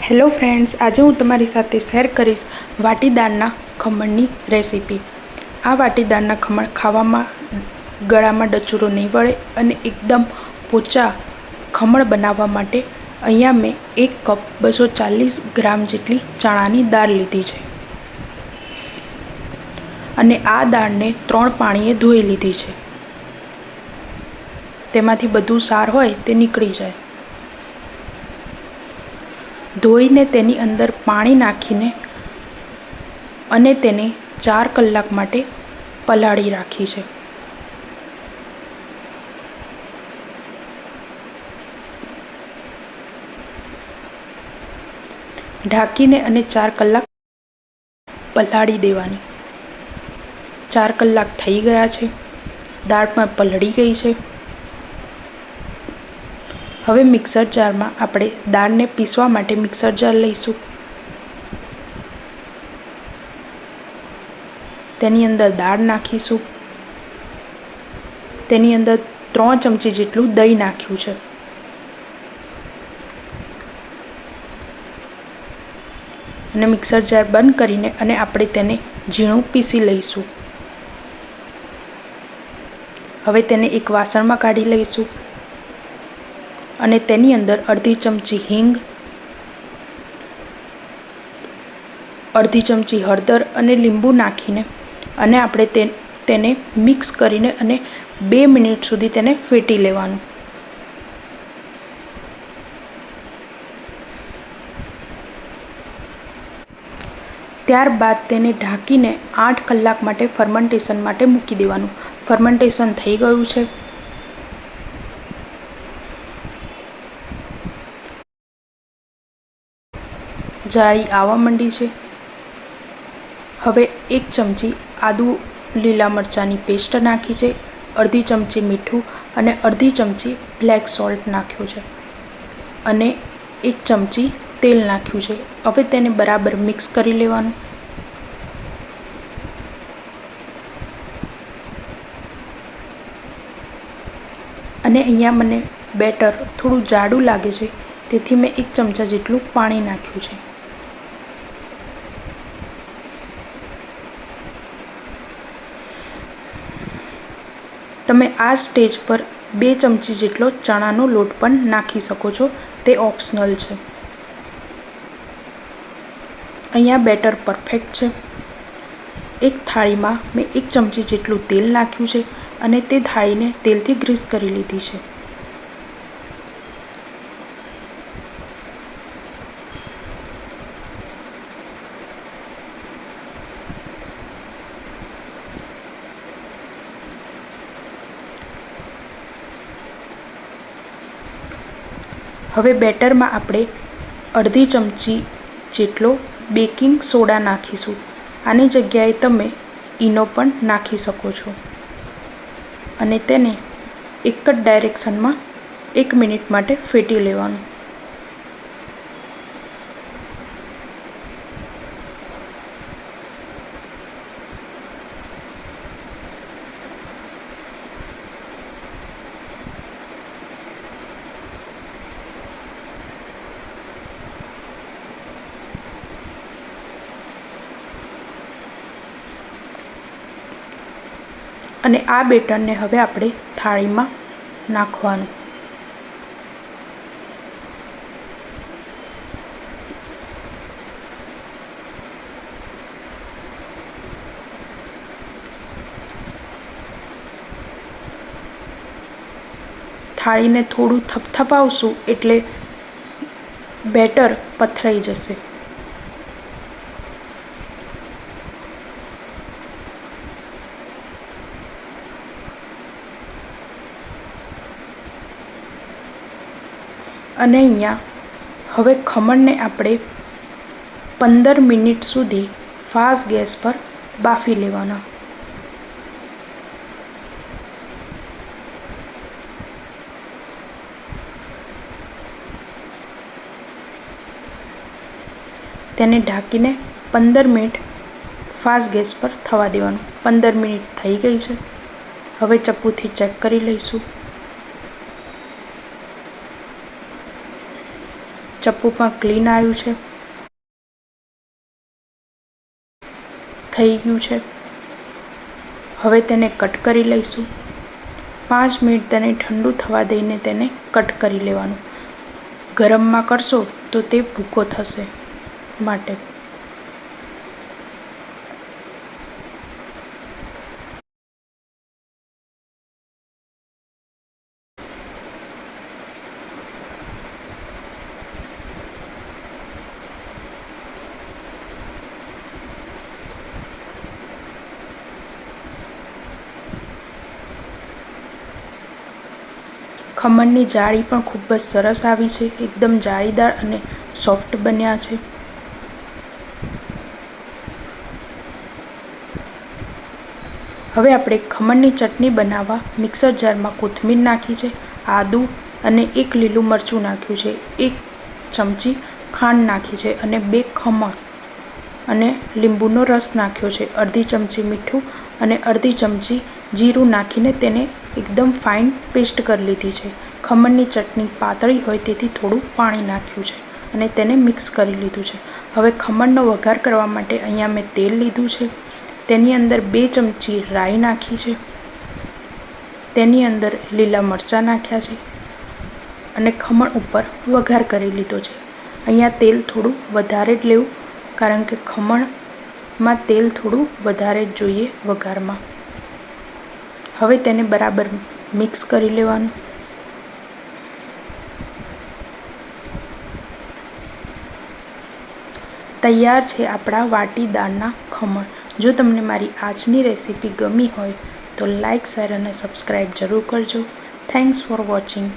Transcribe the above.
Hello friends, આજે હું તમારી સાથે શેર કરીશ વાટીદાળના ખમણની રેસીપી। આ વાટીદાળના ખમણ ખાવામાં ગળામાં ડચુરો નહીં વળે અને એકદમ પોચા ખમણ બનાવવા માટે અહીંયા મેં 1 કપ 240 ગ્રામ જેટલી ચણાની દાળ લીધી છે અને આ દાળને 3 પાણીએ ધોઈ લીધી છે। તેમાંથી બધું સાર હોય તે નીકળી જાય। ધોઈને તેની અંદર પાણી નાખીને અને તેને 4 કલાક માટે પલાળી રાખી છે। ઢાંકીને અને 4 કલાક પલાળી દેવાની। 4 કલાક થઈ ગયા છે, દાળ પણ પલળી ગઈ છે। હવે મિક્સર જારમાં આપણે દાળને પીસવા માટે મિક્સર જાર લઈશું। તેની અંદર દાળ નાખીશું। તેની અંદર 3 ચમચી જેટલું દહીં નાખ્યું છે અને મિક્સર જાર બંધ કરીને અને આપણે તેને ઝીણું પીસી લઈશું। હવે તેને એક વાસણમાં કાઢી લઈશું અને તેની અંદર અડધી ચમચી હિંગ, અડધી ચમચી હળદર અને લીંબુ નાખીને અને આપણે તેને મિક્સ કરીને અને 2 મિનિટ સુધી તેને ફેટી લેવાનું। ત્યારબાદ તેને ઢાંકીને 8 કલાક માટે ફર્મેન્ટેશન માટે મૂકી દેવાનું। ફર્મેન્ટેશન થઈ ગયું છે। જાળી આવવા માંડી છે। હવે 1 ચમચી આદુ લીલા મરચાંની પેસ્ટ નાખી છે, અડધી ચમચી મીઠું અને અડધી ચમચી બ્લેક સોલ્ટ નાખ્યું છે અને 1 ચમચી તેલ નાખ્યું છે। હવે તેને બરાબર મિક્સ કરી લેવાનું। અને અહીંયા મને બેટર થોડું જાડું લાગે છે, તેથી મેં 1 ચમચા જેટલું પાણી નાખ્યું છે। તમે આ સ્ટેજ પર 2 ચમચી જેટલો ચણાનો લોટ પણ નાખી શકો છો, તે ઓપ્શનલ છે। અહીંયા બેટર પરફેક્ટ છે। એક થાળીમાં મેં 1 ચમચી જેટલું તેલ નાખ્યું છે અને તે થાળીને તેલથી ગ્રીસ કરી લીધી છે। હવે બેટરમાં આપણે અડધી ચમચી જેટલો બેકિંગ સોડા નાખીશું। આની જગ્યાએ તમે ઈનો પણ નાખી શકો છો અને તેને એક જ ડાયરેક્શનમાં 1 મિનિટ માટે ફેટી લેવાનું। અને આ બેટરને હવે આપણે થાળીમાં નાખવાનું। થાળીને થોડું થપથપાવશું એટલે બેટર પથરાઈ જશે। અને અહીંયા હવે ખમણને આપણે 15 મિનિટ સુધી ફાસ્ટ ગેસ પર બાફી લેવાના। તેને ઢાંકીને 15 મિનિટ ફાસ્ટ ગેસ પર થવા દેવાનું। 15 મિનિટ થઈ ગઈ છે। હવે ચપ્પુથી ચેક કરી લઈશું। ચપ્પુ પણ ક્લીન આવ્યું છે, થઈ ગયું છે। હવે તેને કટ કરી લઈશું। 5 મિનિટ તેને ઠંડુ થવા દઈને તેને કટ કરી લેવાનું। ગરમમાં કરશો તો તે ભૂકો થશે માટે। ખમણની જાળી પણ ખૂબ જ સરસ આવી છે, એકદમ જાળીદાર અને સોફ્ટ બન્યા છે। હવે આપણે ખમણની ચટણી બનાવવા મિક્સર જારમાં કોથમીર નાખી છે, આદુ અને 1 લીલું મરચું નાખ્યું છે, 1 ચમચી ખાંડ નાખી છે અને 2 ખમણ અને લીંબુનો રસ નાખ્યો છે, અડધી ચમચી મીઠું અને અડધી ચમચી જીરું નાખીને તેને એકદમ ફાઇન પેસ્ટ કરી લીધી છે। ખમણની ચટણી પાતળી હોય તેથી થોડું પાણી નાખ્યું છે અને તેને મિક્સ કરી લીધું છે। હવે ખમણનો વઘાર કરવા માટે અહીંયા મેં તેલ લીધું છે, તેની અંદર 2 ચમચી રાઈ નાખી છે, તેની અંદર લીલા મરચાં નાખ્યા છે અને ખમણ ઉપર વઘાર કરી લીધો છે। અહીંયા તેલ થોડું વધારે જ લેવું, કારણ કે ખમણમાં તેલ થોડું વધારે જ જોઈએ વઘારમાં। હવે તેને બરાબર મિક્સ કરી લેવાનું। તૈયાર છે આપણા વાટીદારના ખમણ। જો તમને મારી આજની રેસીપી ગમી હોય તો લાઇક, શેર અને સબસ્ક્રાઈબ જરૂર કરજો। Thanks for watching.